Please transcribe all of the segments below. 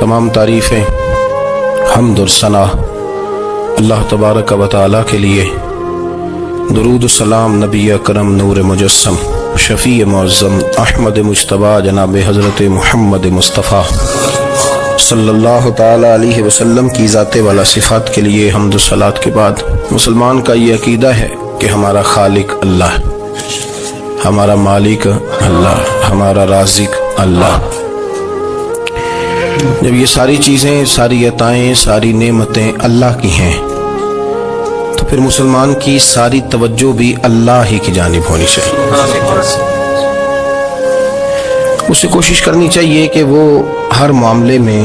तमाम तारीफ़ें हम्द और सना अल्लाह तबारक व तआला के लिए। दुरूद सलाम नबी अकरम नूर मुजस्सम शफ़ी मुअज़्ज़म अहमद मुज्तबा जनाब हज़रत मुहम्मद मुस्तफ़ा सल्लल्लाहु ताला अलैहि वसल्लम की ज़ाते वाला सिफ़ात के लिए हम्द सलात के बाद मुसलमान का ये अकीदा है कि हमारा खालिक अल्लाह, हमारा मालिक अल्लाह, हमारा राज़िक अल्लाह। जब ये सारी चीज़ें, सारी अताएँ, सारी नेमतें अल्लाह की हैं तो फिर मुसलमान की सारी तवज्जो भी अल्लाह ही की जानिब होनी चाहिए। उसे कोशिश करनी चाहिए कि वो हर मामले में,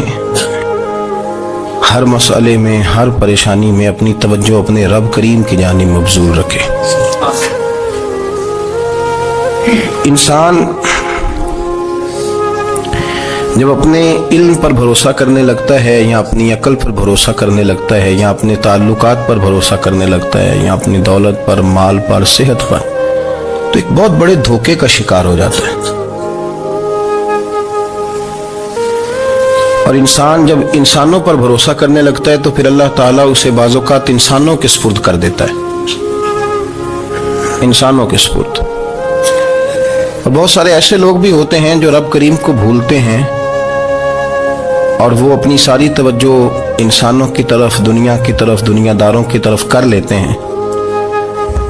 हर मसले में, हर परेशानी में अपनी तवज्जो अपने रब करीम की जानिब मबजूल रखे। इंसान जब अपने इल्म पर भरोसा करने लगता है या अपनी अकल पर भरोसा करने लगता है या अपने ताल्लुकात पर भरोसा करने लगता है या अपनी दौलत पर, माल पर, सेहत पर, तो एक बहुत बड़े धोखे का शिकार हो जाता है। और इंसान जब इंसानों पर भरोसा करने लगता है तो फिर अल्लाह ताला उसे बाज़ौक़ात इंसानों के सुपुर्द कर देता है, इंसानों के सुपुर्द। और बहुत सारे ऐसे लोग भी होते हैं जो रब करीम को भूलते हैं और वो अपनी सारी तवज्जो इंसानों की तरफ, दुनिया की तरफ, दुनियादारों की तरफ कर लेते हैं।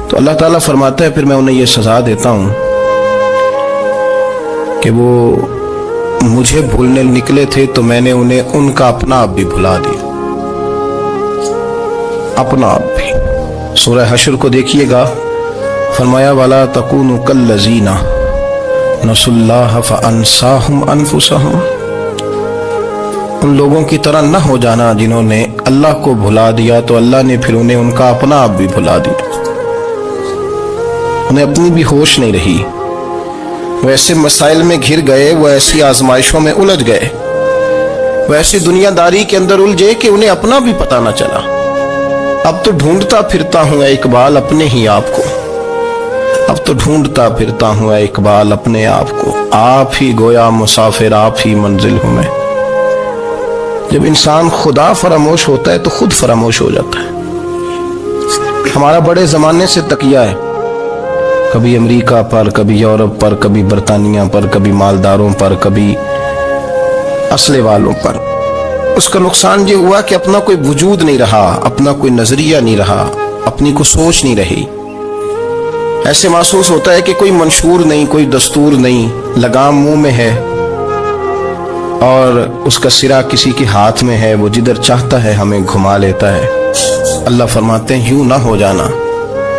तो अल्लाह ताला फरमाता है फिर मैं उन्हें ये सज़ा देता हूँ कि वो मुझे भूलने निकले थे तो मैंने उन्हें उनका अपना आप भी भुला दिया, अपना आप भी। सूरह हश्र को देखिएगा, फरमाया वाला तकूनु कल्लज़ीना नसुल्लाह फअन्साहुम अनफुसहुम। उन लोगों की तरह न हो जाना जिन्होंने अल्लाह को भुला दिया तो अल्लाह ने फिर उन्हें उनका अपना आप भी भुला दिया, उन्हें अपनी भी होश नहीं रही। वो ऐसे मसाइल में घिर गए, वो ऐसी आजमाइशों में उलझ गए, वो ऐसी दुनियादारी के अंदर उलझे कि उन्हें अपना भी पता न चला। अब तो ढूंढता फिरता हूँ इकबाल अपने ही आप को, अब तो ढूंढता फिरता हूँ इकबाल अपने आप को, आप ही गोया मुसाफिर, आप ही मंजिल हूँ मैं। जब इंसान खुदा फरामोश होता है तो खुद फरामोश हो जाता है। हमारा बड़े जमाने से तकिया है, कभी अमेरिका पर, कभी यूरोप पर, कभी बरतानिया पर, कभी मालदारों पर, कभी असले वालों पर। उसका नुकसान ये हुआ कि अपना कोई वजूद नहीं रहा, अपना कोई नजरिया नहीं रहा, अपनी कोई सोच नहीं रही। ऐसे महसूस होता है कि कोई मंशूर नहीं, कोई दस्तूर नहीं, लगाम मुंह में है और उसका सिरा किसी के हाथ में है, वो जिधर चाहता है हमें घुमा लेता है। अल्लाह फरमाते हैं यूं ना हो जाना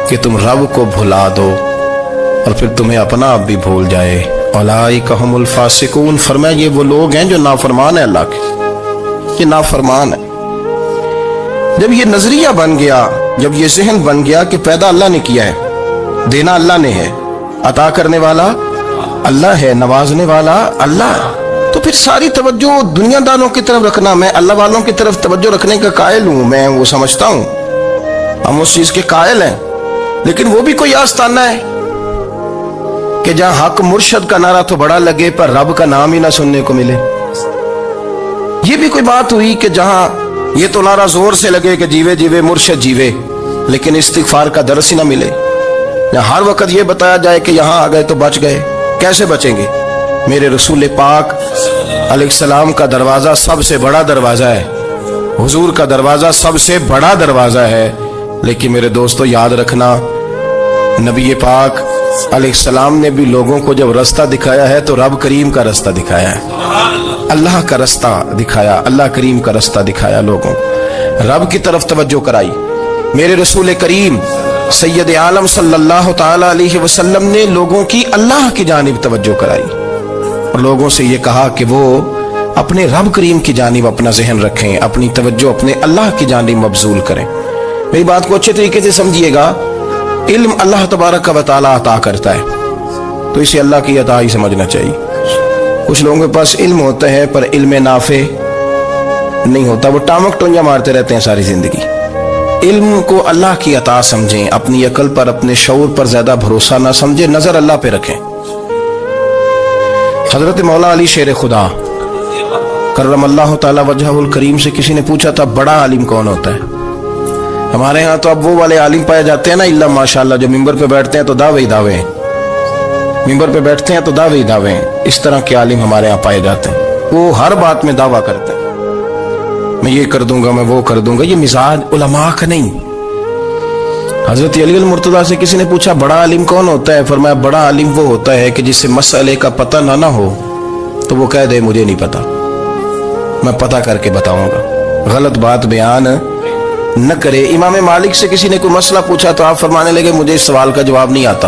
कि तुम रब को भुला दो और फिर तुम्हें अपना आप भी भूल जाए। औलाइका हुमुल फासिकून, फरमाया ये वो लोग हैं जो नाफरमान है अल्लाह के, ये नाफरमान है। जब ये नजरिया बन गया, जब ये जहन बन गया कि पैदा अल्लाह ने किया है, देना अल्लाह ने है, अता करने वाला अल्लाह है, नवाजने वाला अल्लाह, तो फिर सारी तवज्जो दुनियादारों की तरफ रखना, मैं अल्लाह वालों की तरफ तवज्जो रखने का कायल हूं, मैं वो समझता हूं, हम उस चीज के कायल हैं। लेकिन वो भी कोई आस्ताना है कि जहां हक मुर्शद का नारा तो बड़ा लगे पर रब का नाम ही ना सुनने को मिले। ये भी कोई बात हुई कि जहां ये तो नारा जोर से लगे कि जीवे जीवे मुर्शद जीवे, लेकिन इस्तिगफार का दर्स ही ना मिले। जहां हर वक्त ये बताया जाए कि यहां आ गए तो बच गए, कैसे बचेंगे? मेरे रसूल पाक अलैहिस्सलाम का दरवाजा सबसे बड़ा दरवाजा है, हुजूर का दरवाजा सबसे बड़ा दरवाजा है। लेकिन मेरे दोस्तों याद रखना, नबी पाक अलैहिस्सलाम ने भी लोगों को जब रास्ता दिखाया है तो रब करीम का रास्ता दिखाया है, अल्लाह का रास्ता दिखाया, अल्लाह करीम का रास्ता दिखाया, लोगों रब की तरफ तवज्जो कराई। मेरे रसूल करीम सैयद आलम सल्लल्लाहु ताला अलैहि वसल्लम ने लोगों की अल्लाह की जानिब तवज्जो कराई और लोगों से ये कहा कि वो अपने रब करीम की जानिब अपना जहन रखें, अपनी तवज्जो अपने अल्लाह की जानिब मबजूल करें। मेरी बात को अच्छे तरीके से समझिएगा, इल्म अल्लाह तबारक व तआला अता करता है तो इसे अल्लाह की अता ही समझना चाहिए। कुछ लोगों के पास इल्म होता है पर इल्म नाफे नहीं होता, वो टामक टोंजा मारते रहते हैं सारी जिंदगी। इल्म को अल्लाह की अता समझें, अपनी अकल पर, अपने शऊर पर ज्यादा भरोसा ना समझें, नजर अल्लाह पे रखें। हजरत मौला अली शेर खुदा करम अल्लाह ताला वजहुल करीम से किसी ने पूछा था बड़ा आलिम कौन होता है? हमारे यहाँ तो अब वो वाले आलिम पाए जाते हैं ना, इल्ला माशाअल्लाह, जो मिंबर पे बैठते हैं तो दावे ही दावे हैं, मिंबर पे बैठते हैं तो दावे ही दावे हैं। इस तरह के आलिम हमारे यहाँ पाए जाते हैं, वो हर बात में दावा करते हैं, मैं ये कर दूंगा, मैं वो कर दूंगा। ये मिजाज उलमा का नहीं। हजरत अली अल मुर्तजा से किसी ने पूछा बड़ा आलिम कौन होता है? फरमाया बड़ा आलिम वो होता है कि जिससे मसले का पता ना हो तो वो कह दे मुझे नहीं पता, मैं पता करके बताऊंगा, गलत बात बयान न करे। इमाम मालिक से किसी ने कोई मसला पूछा तो आप फरमाने लगे मुझे इस सवाल का जवाब नहीं आता,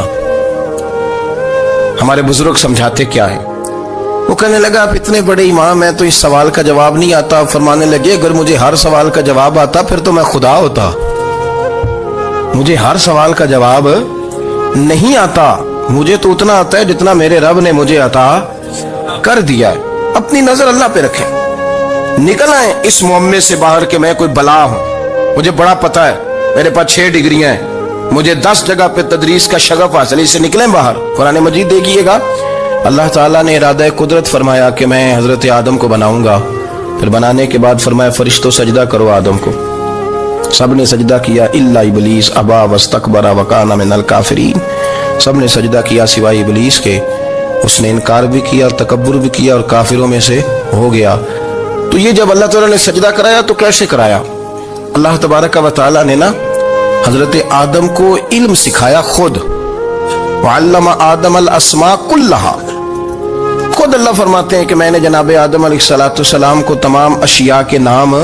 हमारे बुजुर्ग समझाते क्या है। वो कहने लगा आप इतने बड़े इमाम हैं तो इस सवाल का जवाब नहीं आता। फरमाने लगे अगर मुझे हर सवाल का जवाब आता फिर तो मैं खुदा होता, मुझे हर सवाल का जवाब नहीं आता, मुझे तो उतना आता है जितना मेरे रब ने मुझे अता कर दिया है। अपनी नजर अल्लाह पे रखें, निकल आए इस मुअम्मे से बाहर के मैं कोई बला हूं, मुझे बड़ा पता है, मेरे पास 6 डिग्रियां हैं, मुझे 10 जगह पे तदरीस का शगफ हासिल, इससे निकलें बाहर। कुरान मजीद देखिएगा, अल्लाह ताला ने इरादा कुदरत फरमाया कि मैं हजरत आदम को बनाऊंगा, फिर बनाने के बाद फरमाया फरिश्तों सजदा करो आदम को। सब ने सजदा किया इल्ला इबलीस अबा वस्तकबरा वकाना मिनल काफिरीन, सब ने सजदा किया सिवाय इबलीस के, उसने इनकार भी किया, तकब्बुर भी किया और काफिरों में से हो गया। तो ये जब अल्लाह ताला ने सजदा कराया तो कैसे कराया? अल्लाह तबारक व तआला ने ना हजरत आदम को इल्म सिखाया खुद, वअल्लमा आदम अल अस्मा कुल्लहा। खुद अल्लाह फरमाते हैं कि मैंने जनाब आदम अलैहिस्सलाम को तमाम अशिया के नाम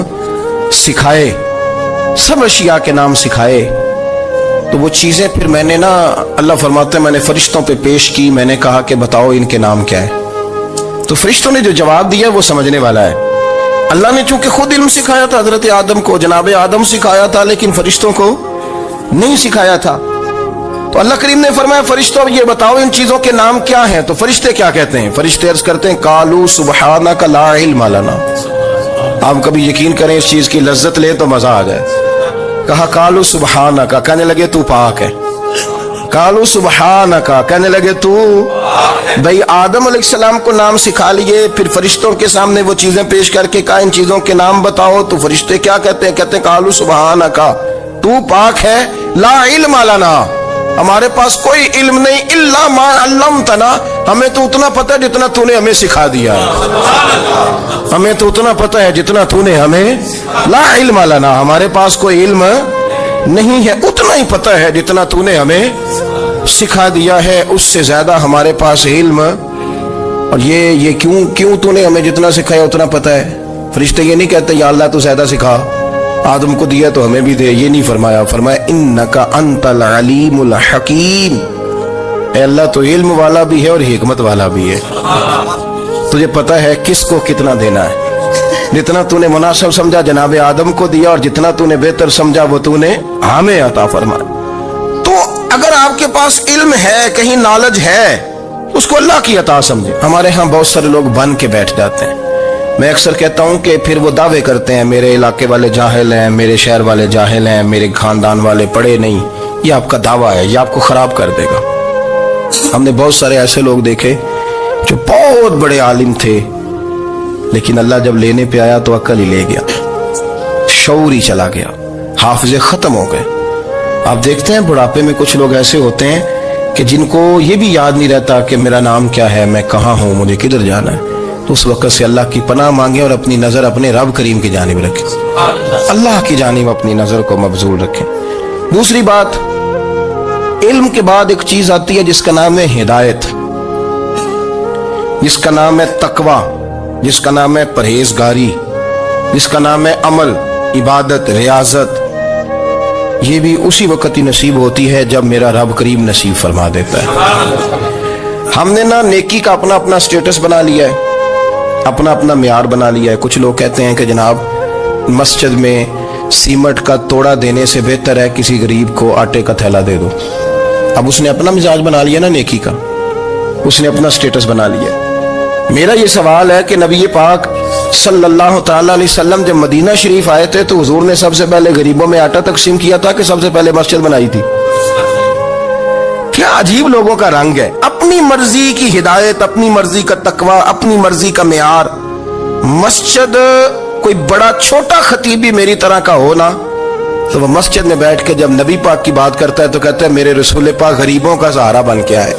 सिखाए, सब अशिया के नाम सिखाए। तो वो चीजें फिर मैंने ना, अल्लाह फरमाते हैं मैंने फरिश्तों पे पेश की, मैंने कहा कि बताओ इनके नाम क्या है। तो फरिश्तों ने जो जवाब दिया वो समझने वाला है। अल्लाह ने चूंकि खुद इल्म सिखाया था हजरत आदम को, जनाब आदम सिखाया था, लेकिन फरिश्तों को नहीं सिखाया था। तो अल्लाह करीम ने फरमाया फरिश्तों ये बताओ इन चीजों के नाम क्या हैं? तो फरिश्ते क्या कहते हैं? फरिश्ते अर्ज करते हैं कालू सुबहानक ला इल्म लना। आप कभी यकीन करें इस चीज की लज्जत ले तो मजा आ जाए। कहा कालू सुबहानक, कहने लगे तू पाक है। कालू सुबहानक, कहने लगे तू, भाई आदम अलैहिस्सलाम को नाम सिखा लिए, फिर फरिश्तों के सामने वो चीजें पेश करके कहा इन चीजों के नाम बताओ। तो फरिश्ते क्या कहते हैं? कहते हैं कालू सुबहानक, तू पाक है, ला इल्म लना, हमारे पास कोई इल्म नहीं, इल्ला मा अल्लमतना, हमें तो उतना पता है जितना तूने हमें सिखा दिया है, हमें तो उतना पता है जितना तूने हमें, ला इल्म लना, हमारे पास कोई इल्म नहीं है, उतना ही पता है जितना तूने हमें सिखा दिया है, उससे ज्यादा हमारे पास इल्म। और ये क्यों तूने हमें जितना सिखाया उतना पता है? फरिश्ते ये नहीं कहते या अल्लाह तू ज्यादा सिखा, आदम को दिया तो हमें भी दे, ये नहीं फरमाया। फरमाया इन्नका अंतल अलीमुल हकीम, ए अल्लाह तो इल्म वाला भी है और हिकमत वाला भी है, तुझे पता है किसको कितना देना है, जितना तूने मुनासिब समझा जनाब आदम को दिया और जितना तूने बेहतर समझा वो तूने हमें अता फरमाया। तो अगर आपके पास इल्म है, कहीं नॉलेज है, उसको अल्लाह की अता समझे। हमारे यहाँ बहुत सारे लोग बन के बैठ जाते हैं। मैं अक्सर कहता हूं कि फिर वो दावे करते हैं मेरे इलाके वाले जाहिल हैं, मेरे शहर वाले जाहिल हैं, मेरे खानदान वाले पढ़े नहीं। ये आपका दावा है, ये आपको खराब कर देगा। हमने बहुत सारे ऐसे लोग देखे जो बहुत बड़े आलिम थे, लेकिन अल्लाह जब लेने पे आया तो अक्ल ही ले गया, शऊर ही चला गया, हाफिजे खत्म हो गए। आप देखते हैं बुढ़ापे में कुछ लोग ऐसे होते हैं कि जिनको ये भी याद नहीं रहता कि मेरा नाम क्या है, मैं कहाँ हूं, मुझे किधर जाना है। तो उस वक्त से अल्लाह की पनाह मांगे और अपनी नजर अपने रब करीम की जानिब रखें, अल्लाह की जानिब अपनी नजर को मबजूल रखें। दूसरी बात, इल्म के बाद एक चीज आती है जिसका नाम है हिदायत, जिसका नाम है तकवा, जिसका नाम है परहेजगारी, जिसका नाम है अमल, इबादत, रियाजत। ये भी उसी वक्त ही नसीब होती है जब मेरा रब करीम नसीब फरमा देता है। हमने ना नेकी का अपना अपना स्टेटस बना लिया है, अपना अपना म्यार बना लिया है। कुछ लोग कहते हैं कि जनाब मस्जिद में सीमेंट का तोड़ा देने से बेहतर है किसी गरीब को आटे का थैला दे दो। अब उसने अपना मिजाज बना लिया ना नेकी का, उसने अपना स्टेटस बना लिया। मेरा ये सवाल है कि नबी पाक सल्लल्लाहु तआला अलैहि वसल्लम जब मदीना शरीफ आए थे तो हुजूर ने सबसे पहले गरीबों में आटा तकसीम किया था कि सबसे पहले मस्जिद बनाई थी? क्या अजीब लोगों का रंग है, अपनी मर्जी की हिदायत, अपनी मर्जी का तकवा, अपनी मर्जी का मेयार। مسجد कोई बड़ा छोटा खतीब भी मेरी तरह का हो ना, तो वो मस्जिद में बैठ के जब नबी पाक की बात करता है तो कहता है मेरे रसूल पाक गरीबों का सहारा बन के आए।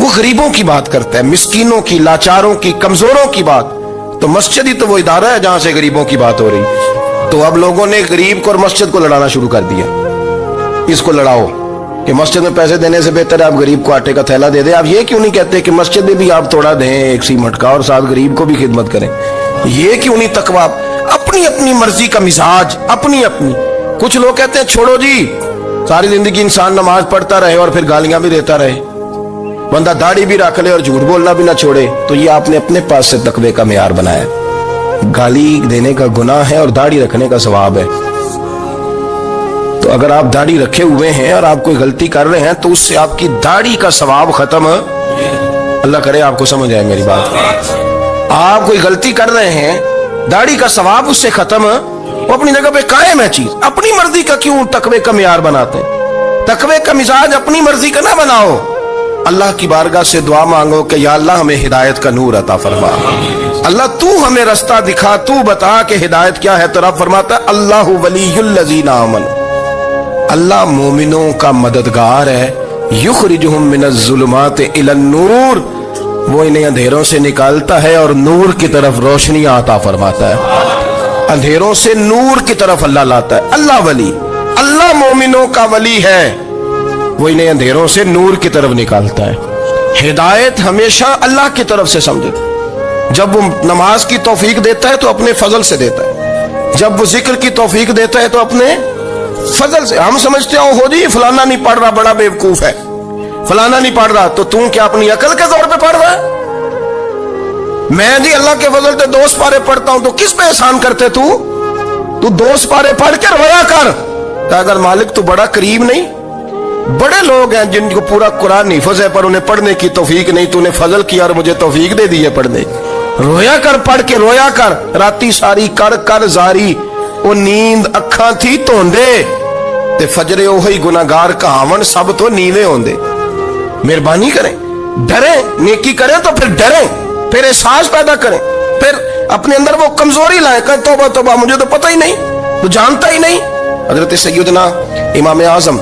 वो गरीबों की बात करता है, मिस्कीनों की, लाचारों की, कमजोरों की बात। तो मस्जिद ही तो वो इदारा है जहां से गरीबों की बात हो रही। तो अब लोगों ने गरीब को और मस्जिद को लड़ाना शुरू कर दिया, इसको लड़ाओ कि मस्जिद में पैसे देने से बेहतर है आप गरीब को आटे का थैला दे दे। आप ये क्यों नहीं कहते कि मस्जिद में भी आप थोड़ा दें एक सीमट का और साथ गरीब को भी खिदमत करें? ये क्यों नहीं तकवा? अपनी अपनी मर्जी का मिजाज, अपनी अपनी। कुछ लोग कहते हैं छोड़ो जी, सारी जिंदगी इंसान नमाज पढ़ता रहे और फिर गालियां भी देता रहे, बंदा दाढ़ी भी रख ले और झूठ बोलना भी ना छोड़े। तो ये आपने अपने पास से तकवे का मेयार बनाया। गाली देने का गुनाह है और दाढ़ी रखने का सवाब है। तो अगर आप दाढ़ी रखे हुए हैं और आप कोई गलती कर रहे हैं तो उससे आपकी दाढ़ी का सवाब खत्म, अल्लाह करे आपको समझ आए मेरी बात। आप कोई गलती कर रहे हैं, दाढ़ी का सवाब उससे खत्म, वो अपनी जगह पे कायम है चीज। अपनी मर्जी का क्यों तकवे का मेयार बनाते हैं? तकवे का मिजाज अपनी मर्जी का ना बनाओ। अल्लाह की बारगाह से दुआ मांगो कि या अल्लाह हमें हिदायत का नूर अता फरमा। अल्लाह तू हमें रास्ता दिखा, तू बता कि हिदायत क्या है। तो रब फरमाता है अल्लाहु वलियुल लजीना आमनू, अल्लाह मोमिनों का मददगार है। युखरिजुहुम मिनज़्ज़ुलुमाति इलन-नूर, वो इन्हें अंधेरों से निकालता है और नूर की तरफ रोशनी अता फरमाता है। अंधेरों से नूर की तरफ अल्लाह लाता है। अल्लाह वली, अल्लाह मोमिनों का वली है, वो इन्हें अंधेरों से नूर की तरफ निकालता है। हिदायत हमेशा अल्लाह की तरफ से समझे। जब वो नमाज की तौफीक देता है तो अपने फजल से देता है, जब वो जिक्र की तौफीक देता है तो अपने फजल से। हम समझते हो जी फलाना नहीं पढ़ रहा बड़ा बेवकूफ है, फलाना नहीं पढ़ रहा, तो तू क्या अपनी अकल के तौर पे पढ़ रहा है? मैं जी अल्लाह के फजल से 2 पारे पढ़ता हूं, तो किस पे एहसान करते तू 2 पारे पढ़ के रोया कर। तो अगर मालिक तू बड़ा करीब नहीं, बड़े लोग हैं जिनको पूरा कुरान हिफ्ज़ है पर उन्हें पढ़ने की तौफीक नहीं, तूने फजल किया और मुझे तौफीक दे दी है पढ़ने। रोया कर, पढ़ के रोया कर, राती सारी कर कर जारी, वो नींद अखा थी धोंदे ते फजरे ओही गुनाहगार कहावन सब तो नीवे होंदे। मेहरबानी करें, डरें, नेकी करें तो फिर डरें, फिर एहसास पैदा करें, फिर अपने अंदर वो कमजोरी लाए कर तौबा तौबा मुझे तो पता ही नहीं, तो जानता ही नहीं। हजरत सैयदना इमाम आजम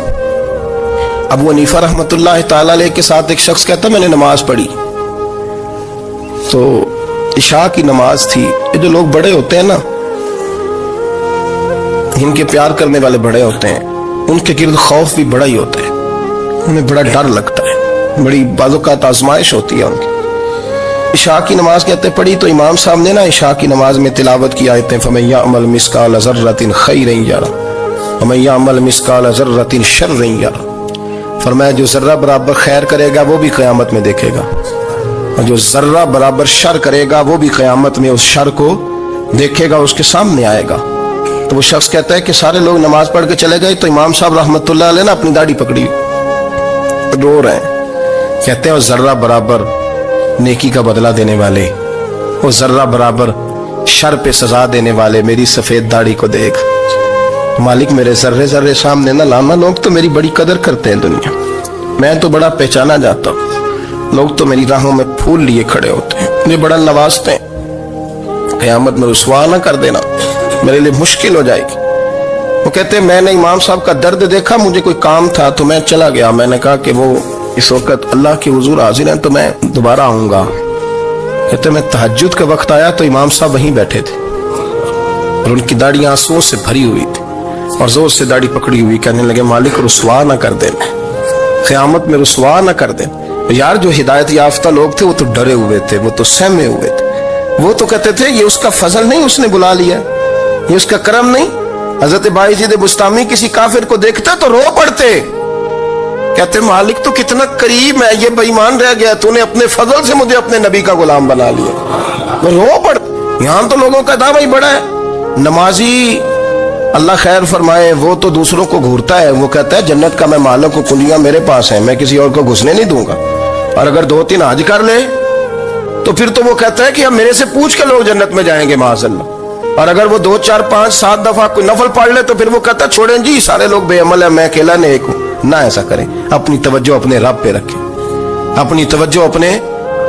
अबू हनीफा रहमतुल्लाह ताला अलैह के साथ एक शख्स कहता मैंने नमाज पढ़ी, तो इशा की नमाज थी। ये जो लोग बड़े होते हैं ना, इनके प्यार करने वाले बड़े होते हैं, उनके गिर्द खौफ भी बड़ा ही होता है, उन्हें बड़ा डर लगता है, बड़ी बाज़ुकात आजमाइश होती है उनकी। इशा की नमाज कहते पढ़ी तो इमाम साहब ने ना इशा की नमाज में तिलावत की आयतें फमन यअमल मिस्काल ज़र्रतिन खैरन यरा वमन यअमल मिस्काल ज़र्रतिन शर्रन यरा। फरमाया जो जर्रा बराबर खैर करेगा वो भी क़यामत में देखेगा, और जो जर्रा बराबर शर करेगा वो भी क़यामत में उस शर को देखेगा, उसके सामने आएगा। तो वो शख्स कहता है कि सारे लोग नमाज पढ़ के चले गए, तो इमाम साहब रहमतुल्लाह अलैह ने अपनी दाढ़ी पकड़ी, रो रहे हैं। कहते हैं वो जर्रा बराबर नेकी का बदला देने वाले, वो जर्रा बराबर शर पे सजा देने वाले मेरी सफेद दाढ़ी को देख। मालिक मेरे जर्रे जर्रे सामने ना लाना, लोग तो मेरी बड़ी कदर करते हैं दुनिया, मैं तो बड़ा पहचाना जाता हूँ, लोग तो मेरी राहों में फूल लिए खड़े होते हैं, मुझे बड़ा नवाजते हैं, क़यामत में रुसवा ना कर देना, मेरे लिए मुश्किल हो जाएगी। वो कहते हैं मैंने इमाम साहब का दर्द देखा, मुझे कोई काम था तो मैं चला गया, मैंने कहा कि वो इस वक्त अल्लाह के हुजूर हाजिर हैं तो मैं दोबारा आऊंगा। कहते मैं तहज्जुद का वक्त आया तो इमाम साहब वहीं बैठे थे और उनकी दाढ़ी आंसुओं से भरी हुई थी और जोर से दाढ़ी पकड़ी हुई, कहने लगे मालिक रुसवा ना कर देना, क़यामत में रुसवा ना कर देना। यार जो हिदायत याफ्ता लोग थे वो तो डरे हुए थे, वो तो सहमे हुए थे, वो तो कहते थे ये उसका फजल नहीं, उसने बुला लिया, ये उसका करम नहीं। हजरत बायजीद बुस्तामी किसी काफिर को देखते तो रो पड़ते, कहते मालिक तो कितना करीब है, ये बेईमान रह गया, तूने अपने फजल से मुझे अपने नबी का गुलाम बना लिया। वो रो पड़ते। यहाँ तो लोगों का दावा ही बड़ा है। नमाजी अल्लाह खैर फरमाए वो तो दूसरों को घूरता है, वो कहता है जन्नत का मैं मालिक को कुलियां मेरे पास है, मैं किसी और को घुसने नहीं दूंगा। और अगर 2-3 हज कर ले तो फिर तो वो कहता है कि अब मेरे से पूछ के लोग जन्नत में जाएंगे माज़अल्लाह। और अगर वो 2, 4, 5, 7 दफा कोई नफल पढ़ ले तो फिर वो कहता है छोड़ें जी सारे लोग बेअमल है, मैं अकेला नेक हूं। ना ऐसा करें, अपनी तवज्जो अपने रब पे रखें, अपनी तवज्जो अपने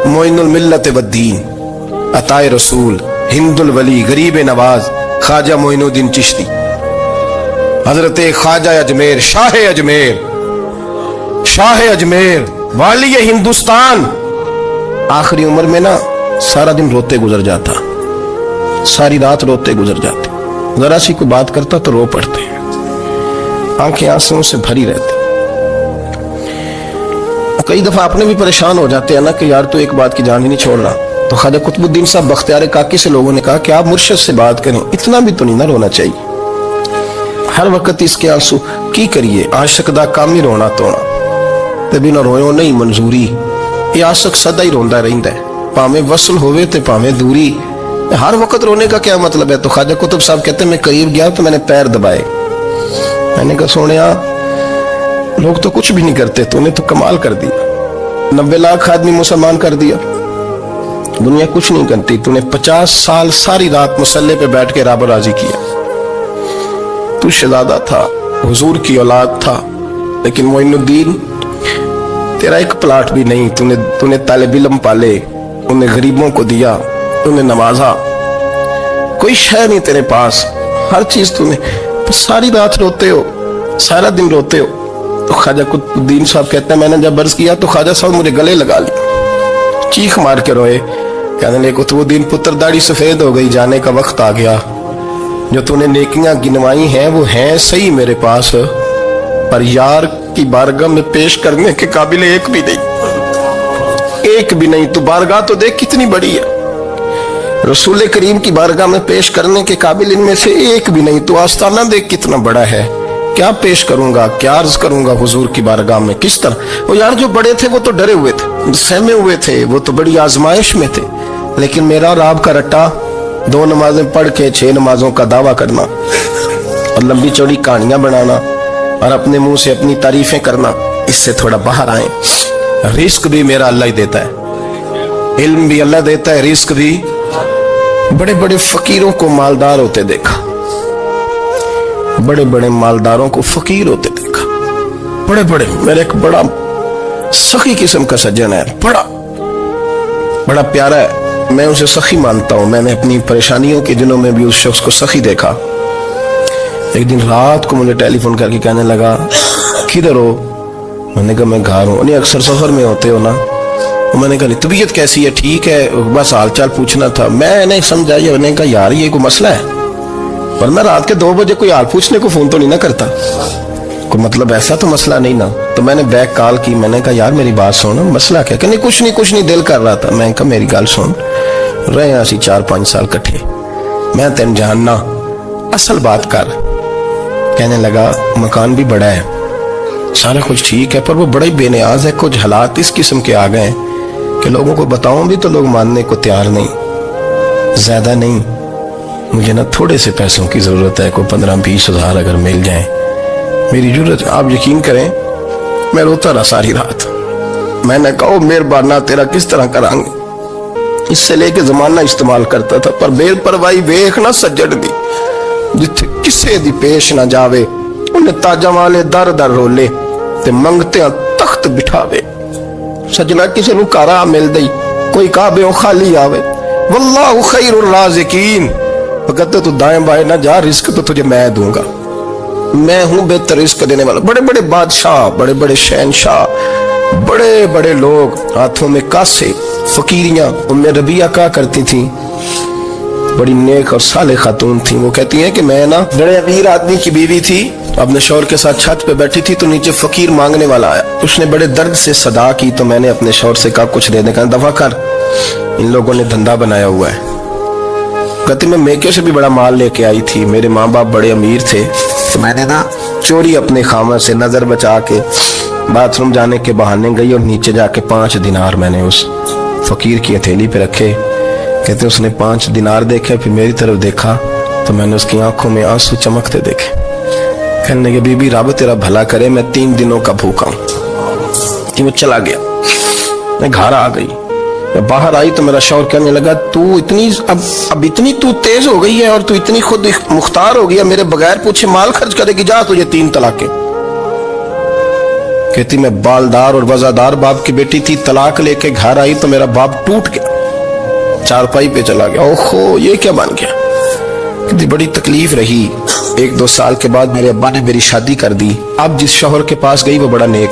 मोइनुल मिल्लत वद्दीन, अताए रसूल, हिंदुल वली गरीब नवाज ख्वाजा मोइनुद्दीन चिश्ती, हजरत ख्वाजा अजमेर, शाह अजमेर, वाली हिंदुस्तान। आखिरी उम्र में ना सारा दिन रोते गुजर जाता, सारी रात रोते गुजर जाते, जरा सी कोई बात करता तो रो पड़ते, आंखें आंसुओं से भरी रहती। कई दफा अपने भी परेशान हो जाते हैं ना कि यार तू एक बात की जान ही नहीं छोड़ रहा। तो ख्वाजा कुतुबुद्दीन साहब बख्तियार काकी से लोगों ने कहा कि आप मुर्शिद से बात करें, इतना भी तो नहीं ना रोना चाहिए। हर वक्त इसके आंसू की करिए, आशिक दा काम ही रोना तोना ते बिना रोयो नहीं मंजूरी। ये आशिक सदा ही रोंदा रहिंदा है, भावें वसल होवे ते भावें दूरी। हर वक्त रोने का क्या मतलब है? तो ख्वाजा कुतुब साहब कहते मैं करीब गया तो मैंने पैर दबाए, मैंने कहा सोनिया लोग तो कुछ भी नहीं करते, तूने तो कमाल कर दिया। 90 लाख आदमी मुसलमान कर दिया, दुनिया कुछ नहीं करती, तूने 50 साल सारी रात मुसल्ले पे बैठ के रब राजी किया। तू शहजादा था, हुजूर की औलाद था, लेकिन मोइनुद्दीन तेरा एक प्लाट भी नहीं, तूने तालिब इल्म पाले, उन्हें गरीबों को दिया, उन्हें नवाजा, कोई शय नहीं तेरे पास, हर चीज तूने। सारी रात रोते हो, सारा दिन रोते हो। तो ख्वाजा कुतुबुद्दीन साहब कहते हैं मैंने जब अर्ज किया तो ख्वाजा साहब मुझे गले लगा लिया, चीख मार के रोए, कहने लगे कुतुबुद्दीन पुत्र दाढ़ी सफेद हो गई, जाने का वक्त आ गया। जो तूने नेकियां गिनवाई हैं वो हैं सही मेरे पास, पर यार की बारगाह में पेश करने के काबिल एक भी नहीं, एक भी नहीं। तू बारगाह तो देख कितनी बड़ी है, रसूल करीम की बारगाह में पेश करने के काबिल इनमें से एक भी नहीं। तू आस्ताना देख कितना बड़ा है, क्या पेश करूंगा, क्या अर्ज करूंगा हुजूर की बारगाह में, किस तरह। वो यार जो बड़े थे वो तो डरे हुए थे, सहमे हुए थे, वो तो बड़ी आजमाइश में थे, लेकिन मेरा और आपका रट्टा 2 नमाजें पढ़ के 6 नमाजों का दावा करना और लंबी चौड़ी कहानियां बनाना और अपने मुंह से अपनी तारीफें करना, इससे थोड़ा बाहर आए। रिस्क भी मेरा अल्लाह ही देता है, इल्म भी अल्लाह देता है, रिस्क भी। बड़े बड़े फकीरों को मालदार होते देखा, बड़े बड़े मालदारों को फकीर होते देखा, बड़े बड़े। मेरे एक बड़ा सखी किस्म का सज्जन है, बड़ा प्यारा है, मैं उसे सखी मानता हूं। मैंने अपनी परेशानियों के दिनों में भी उस शख्स को सखी देखा। एक दिन रात को मुझे टेलीफोन करके कहने लगा किधर हो? मैंने कहा मैं घर हूं। नहीं अक्सर सफर में होते हो ना? मैंने कहा तबीयत कैसी है? ठीक है, बस हाल चाल पूछना था। मैंने समझा, मैंने कहा यार ये कोई मसला है, वरना रात के 2 बजे कोई हाल पूछने को फोन तो नहीं ना करता, कोई मतलब ऐसा तो मसला नहीं ना। तो मैंने बैक कॉल की, मैंने कहा यार मेरी बात सुन, मसला क्या? कहने कुछ नहीं दिल कर रहा था। मैं कहा मेरी गल सुन, रहे असी 4-5 साल कट्ठे, मैं तेन जानना, असल बात कर। कहने लगा मकान भी बड़ा है, सारा कुछ ठीक है, पर वो बड़ा ही बेनियाज है। कुछ हालात इस किस्म के आ गए कि लोगों को बताऊं भी तो लोग मानने को तैयार नहीं, ज्यादा नहीं, मुझे ना थोड़े से पैसों की जरूरत है, कोई 15-20 हजार अगर मिल जाए, मेरी जरूरत। आप यकीन करें मैं रोता रहा सारी रात। मैंने कहा मेहरबाना तेरा किस तरह करांगे, इससे लेके जमाना इस्तेमाल करता था, पर बेपरवाही वेख ना सज्जड़ दी, जिथे किसे दी पेश ना जावे, उन्हें ताजा वाले दर दर रोले ते मंगते तख्त बिठावे। सजना किसी नू कारा मिल दई, कोई काबे खाली आवे, वल्लाहु खैरुर राज़िकीन। कहते तू दाएं बाएं ना जा, रिस्क तो तुझे मैं दूंगा, मैं हूं बेहतर रिस्क देने वाला। बड़े बड़े बादशाह, बड़े बड़े शहनशाह, बड़े बड़े लोग, हाथों में कासे, फकीरियां। उम्मे रबिया क्या करती थी, बड़ी नेक और साले खातून थी। वो कहती हैं कि मैं ना बड़े अमीर आदमी की बीवी थी, अपने शौहर के साथ छत पे बैठी थी तो नीचे फकीर मांगने वाला आया, उसने बड़े दर्द से सदा की, तो मैंने अपने शौहर से कहा कुछ देने का, दफा कर, इन लोगों ने धंधा बनाया हुआ है। कहती मैं मेके से भी बड़ा माल लेके आई थी, मेरे माँ बाप बड़े अमीर थे, तो मैंने ना चोरी अपने खामद से नजर बचा के बाथरूम जाने के बहाने गई और नीचे जाके 5 दिनार मैंने उस फकीर की हथेली पे रखे। कहते उसने 5 दिनार देखे, फिर मेरी तरफ देखा तो मैंने उसकी आंखों में आंसू चमकते देखे। कहने लगे बीबी रब तेरा भला करे, मैं 3 दिनों का भूखा हूं। कि वो चला गया, मैं घर आ गई, मैं बाहर आई तो मेरा शौहर कहने लगा तू इतनी अब इतनी तू तेज हो गई है और तू इतनी खुद मुख्तार हो गई है, मेरे बगैर पूछे माल खर्च करेगी, जा तुझे 3 तलाकें। कहती मैं बालदार और वजादार बाप की बेटी थी, तलाक लेके घर आई तो मेरा बाप टूट गया, चारपाई पे चला गया। ओहो, ये क्या बन गया। कितनी बड़ी तकलीफ रही। 1-2 साल के बाद मेरे अब्बा ने मेरी शादी कर दी। अब जिस शौहर के पास गई वो बड़ा नेक